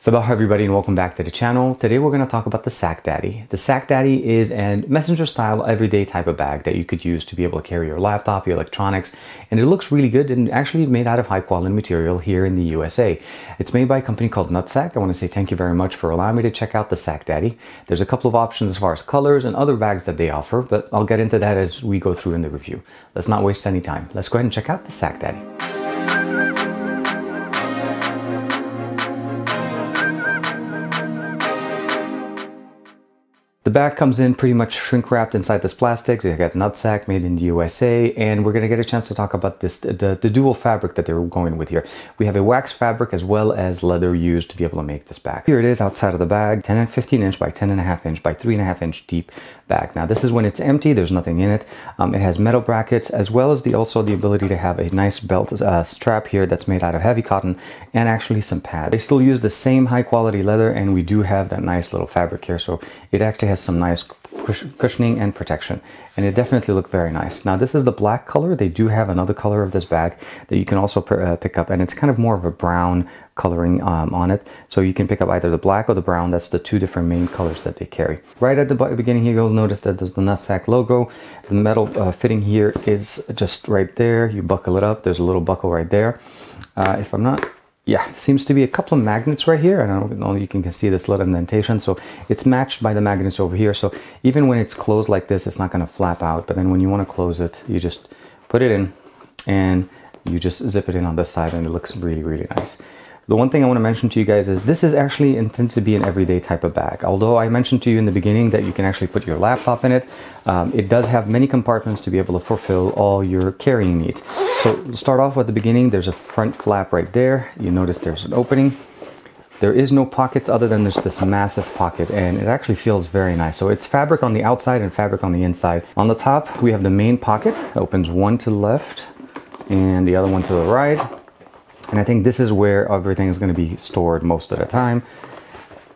Sabah everybody and welcome back to the channel. Today we're going to talk about the Sac Daddy. The Sac Daddy is a messenger style everyday type of bag that you could use to be able to carry your laptop, your electronics, and it looks really good and actually made out of high quality material here in the USA. It's made by a company called NutSac. I want to say thank you very much for allowing me to check out the Sac Daddy. There's a couple of options as far as colors and other bags that they offer, but I'll get into that as we go through in the review. Let's not waste any time. Let's go ahead and check out the Sac Daddy. The bag comes in pretty much shrink wrapped inside this plastic. So you got NutSac made in the USA, and we're going to get a chance to talk about this, the dual fabric that they're going with here. We have a wax fabric as well as leather used to be able to make this bag. Here it is outside of the bag, 10 and 15 inch by 10.5 inch by 3.5 inch deep bag. Now this is when it's empty, there's nothing in it. It has metal brackets as well as also the ability to have a nice belt strap here that's made out of heavy cotton and actually some pads. They still use the same high quality leather, and we do have that nice little fabric here, so it actually has some nice cushioning and protection, and it definitely looked very nice. Now this is the black color. They do have another color of this bag that you can also pick up, and it's kind of more of a brown coloring on it, so you can pick up either the black or the brown. That's the two different main colors that they carry. Right at the beginning here, you'll notice that there's the NutSac logo. The metal fitting here is just right there. You buckle it up. There's a little buckle right there. If I'm not seems to be a couple of magnets right here. I don't know, you can see this little indentation, so it's matched by the magnets over here. So even when it's closed like this, it's not going to flap out, but then when you want to close it, you just put it in and you just zip it in on this side, and it looks really, really nice. The one thing I want to mention to you guys is this is actually intended to be an everyday type of bag. Although I mentioned to you in the beginning that you can actually put your laptop in it, it does have many compartments to be able to fulfill all your carrying needs. So to start off with the beginning, there's a front flap right there. You notice there's an opening. There is no pockets other than there's this massive pocket, and it actually feels very nice. So it's fabric on the outside and fabric on the inside. On the top, we have the main pocket. It opens one to the left and the other one to the right. And I think this is where everything is going to be stored most of the time.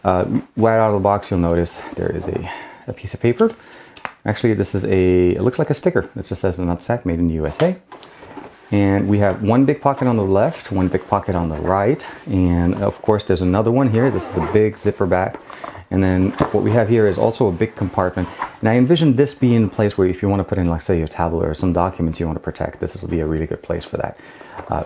Right out of the box, you'll notice there is a piece of paper. Actually, this is it looks like a sticker. It just says NutSac made in the USA. And we have one big pocket on the left, one big pocket on the right. And of course, there's another one here. This is a big zipper back. And then what we have here is also a big compartment. And I envision this being a place where if you want to put in, like, say, your tablet or some documents you want to protect, this will be a really good place for that.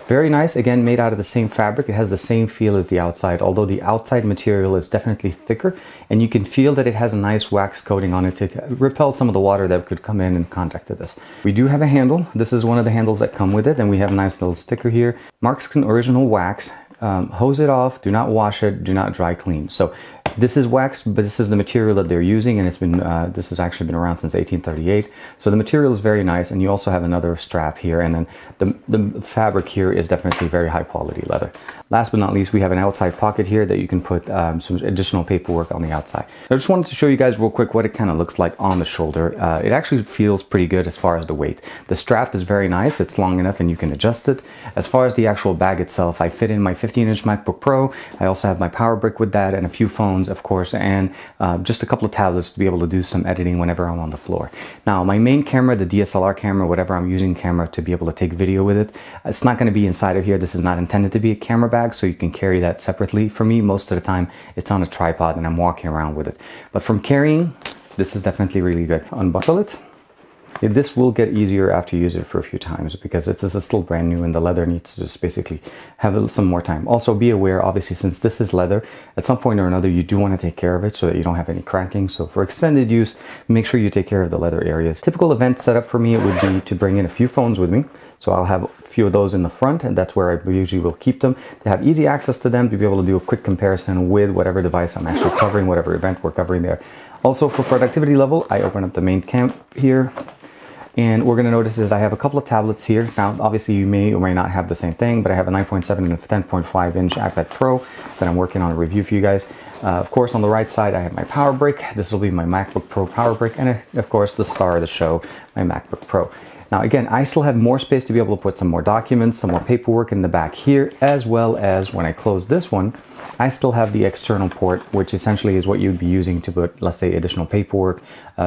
Very nice. Again, made out of the same fabric. It has the same feel as the outside, although the outside material is definitely thicker, and you can feel that it has a nice wax coating on it to repel some of the water that could come in contact with this. We do have a handle. This is one of the handles that come with it, and we have a nice little sticker here. Marks original wax. Hose it off. Do not wash it. Do not dry clean. So this is wax, but this is the material that they're using, and it's been this has actually been around since 1838. So the material is very nice, and you also have another strap here, and then the fabric here is definitely very high quality leather. Last but not least, we have an outside pocket here that you can put some additional paperwork on the outside. I just wanted to show you guys real quick what it kind of looks like on the shoulder. It actually feels pretty good as far as the weight. The strap is very nice. It's long enough and you can adjust it. As far as the actual bag itself, I fit in my 15-inch MacBook Pro. I also have my power brick with that, and a few phones, of course, and just a couple of tablets to be able to do some editing whenever I'm on the floor. Now, my main camera, the DSLR camera, whatever I'm using camera to be able to take video with it, it's not going to be inside of here. This is not intended to be a camera bag, so you can carry that separately. For me, most of the time, it's on a tripod and I'm walking around with it. But from carrying, this is definitely really good. Unbuckle it. This will get easier after you use it for a few times because it's still brand new and the leather needs to just basically have some more time. Also, be aware, obviously, since this is leather, at some point or another, you do want to take care of it so that you don't have any cracking. So for extended use, make sure you take care of the leather areas. Typical event setup for me would be to bring in a few phones with me. So I'll have a few of those in the front, and that's where I usually will keep them. To have easy access to them, to be able to do a quick comparison with whatever device I'm actually covering, whatever event we're covering there. Also, for productivity level, I open up the main cam here. And we're going to notice is I have a couple of tablets here. Now, obviously, you may or may not have the same thing, but I have a 9.7 and a 10.5 inch iPad Pro that I'm working on a review for you guys. Of course, on the right side, I have my power brick. This will be my MacBook Pro power brick. And of course, the star of the show, my MacBook Pro. Now, again, I still have more space to be able to put some more documents, some more paperwork in the back here, as well as when I close this one, I still have the external port, which essentially is what you'd be using to put, let's say, additional paperwork,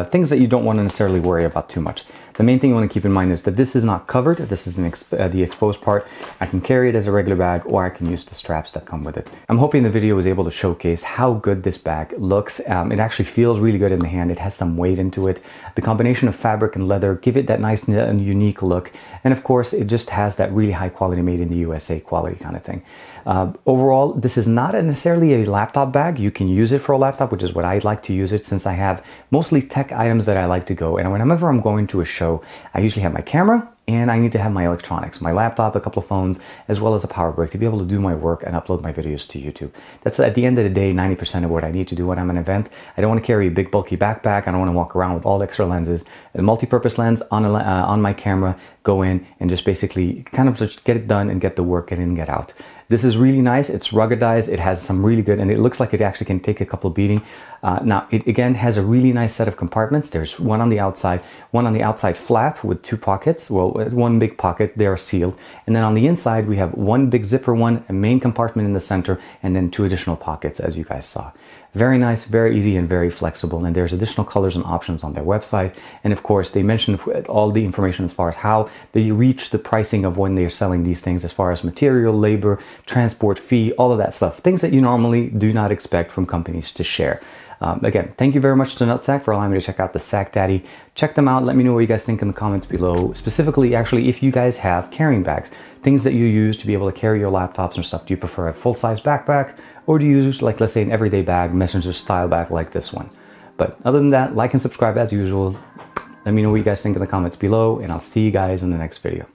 things that you don't want to necessarily worry about too much. The main thing you want to keep in mind is that this is not covered. This is the exposed part. I can carry it as a regular bag, or I can use the straps that come with it. I'm hoping the video was able to showcase how good this bag looks. It actually feels really good in the hand. It has some weight into it. The combination of fabric and leather give it that nice and unique look. And of course, it just has that really high quality, made in the USA quality kind of thing. Overall, this is not necessarily a laptop bag. You can use it for a laptop, which is what I like to use it, since I have mostly tech items that I like to go. And whenever I'm going to a show, I usually have my camera and I need to have my electronics, my laptop, a couple of phones, as well as a power brick to be able to do my work and upload my videos to YouTube. That's, at the end of the day, 90% of what I need to do when I'm at an event. I don't want to carry a big bulky backpack. I don't want to walk around with all the extra lenses. A multi-purpose lens on my camera, go in and just basically kind of just get it done and get the work, get in and get out. This is really nice. It's ruggedized. It has some really good, and it looks like it actually can take a couple beating. Now, it again has a really nice set of compartments. There's one on the outside flap with 2 pockets. Well, one big pocket, they are sealed. And then on the inside, we have one big zipper one, a main compartment in the center, and then 2 additional pockets, as you guys saw. Very nice, very easy, and very flexible. And there's additional colors and options on their website. And of course, they mention all the information as far as how they reach the pricing of when they're selling these things, as far as material, labor, transport fee, all of that stuff. Things that you normally do not expect from companies to share. Again, thank you very much to NutSac for allowing me to check out the Sac Daddy. Check them out. Let me know what you guys think in the comments below. Specifically, actually, if you guys have carrying bags, things that you use to be able to carry your laptops and stuff. Do you prefer a full-size backpack, or do you use, like, let's say, an everyday bag, messenger style bag like this one? But other than that, like and subscribe as usual. Let me know what you guys think in the comments below, and I'll see you guys in the next video.